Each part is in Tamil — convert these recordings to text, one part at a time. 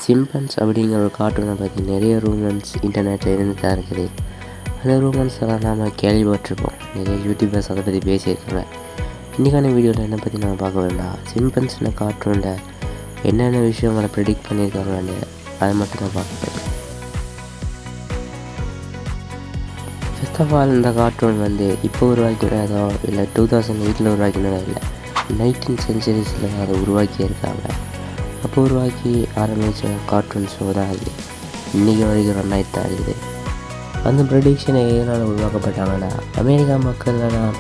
சிம்பன்ஸ் அப்படிங்கிற ஒரு கார்ட்டூனை பற்றி நிறைய ரூமன்ஸ் இன்டர்நெட்டில் இருந்து தான் இருக்குது. அந்த ரூமன்ஸ் எல்லாம் நாம் கேள்விப்பட்டிருப்போம். நிறைய யூடியூபர்ஸ் அதை பற்றி பேசியிருக்காங்க. இன்றைக்கான வீடியோவில் என்ன பற்றி நம்ம பார்க்க வேண்டாம், சிம்பன்ஸ்ன கார்ட்டூனில் என்னென்ன விஷயங்களை ப்ரெடிக்ட் பண்ணியிருக்காங்க அதை மட்டும் தான் பார்க்க வேண்டும். ஃபர்ஸ்ட் ஆஃப் ஆல், இந்த கார்ட்டூன் இப்போ உருவாக்கினதோ இல்லை 2008 உருவாக்கினதோ இல்லை, 19th centuries அதை உருவாக்கியிருக்காங்க. அப்போ உருவாக்கி ஆரம்பித்த கார்ட்டூன் ஷோ தான் அது. இன்றைக்கி வரைக்கும் ரன் ஆகிட்டு தான் இருக்குது. அந்த ப்ரெடிக்ஷனை எதனால் உருவாக்கப்பட்டாங்கன்னா, அமெரிக்கா மக்கள்லாம்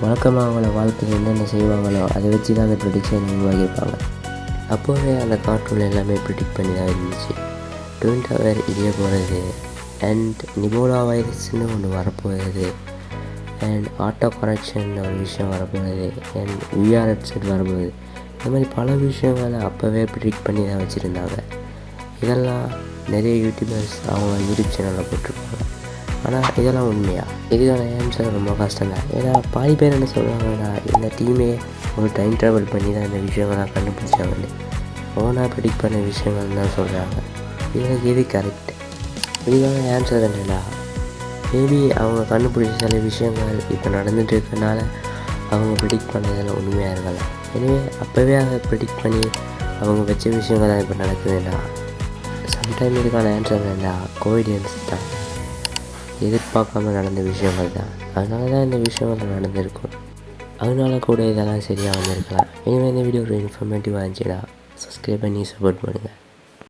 வழக்கமாக அவங்கள வாழ்க்கையில் என்னென்ன செய்வாங்களோ அதை வச்சு தான் அந்த ப்ரெடிக்ஷன் உருவாக்கியிருப்பாங்க. அப்போவே அந்த கார்ட்டூன் எல்லாமே ப்ரெடிக்ட் பண்ணி தான் இருந்துச்சு. ட்வின் டவர் இடிய போகிறது, அண்ட் நிபோலா வைரஸ்ன்னு ஒன்று வரப்போகிறது, அண்ட் ஆட்டோ கரெக்ஷன் ஒரு விஷயம் வரப்போகுது, அண்ட் விஆர் ஹெட்செட் வரப்போகுது. இந்த மாதிரி பல விஷயங்களை அப்போவே ப்ரிடிக்ட் பண்ணி தான் வச்சுருந்தாங்க. இதெல்லாம் நிறைய யூடியூபர்ஸ் அவங்க யூடியூப் சேனலில் போட்டிருப்பாங்க. ஆனால் இதெல்லாம் உண்மையா? இதுக்கான ஆன்சர் ரொம்ப கஷ்டம் தான். ஏன்னா பாதி பேர் என்ன சொல்கிறாங்கன்னா, இந்த டீமே ஒரு டைம் ட்ராவல் பண்ணி தான் இந்த விஷயங்கள்லாம் கண்டுபிடிச்சாங்கன்னு ஓனாக ப்ரிடிக்ட் பண்ண விஷயங்கள் தான் சொல்கிறாங்க. இதுக்கு எது கரெக்ட்? இதுக்கான ஆன்சர் என்னென்னா, மேபி அவங்க கண்டுபிடிச்ச சில விஷயங்கள் இப்போ நடந்துகிட்டு இருக்கனால அவங்க ப்ரிடிக்ட் பண்ணதெல்லாம் உண்மையாக இருக்கலாம். எனவே அப்போவே அதை ப்ரிடிக்ட் பண்ணி அவங்க வச்ச விஷயங்கள் தான் இப்போ நடக்குதுன்னா, சம்டைம் இதுக்கான ஆன்சர் என்னென்னா கோயிடன்ஸ் தான். எதிர்பார்க்காம நடந்த விஷயங்கள் தான். அதனால தான் இந்த விஷயங்கள் நடந்திருக்கும். அதனால கூட இதெல்லாம் சரியாக வந்திருக்கலாம். இனிமேல் இந்த வீடியோ ஒரு இன்ஃபர்மேட்டிவாக இருந்துச்சுன்னா சப்ஸ்கிரைப் பண்ணி சப்போர்ட் பண்ணுங்கள்.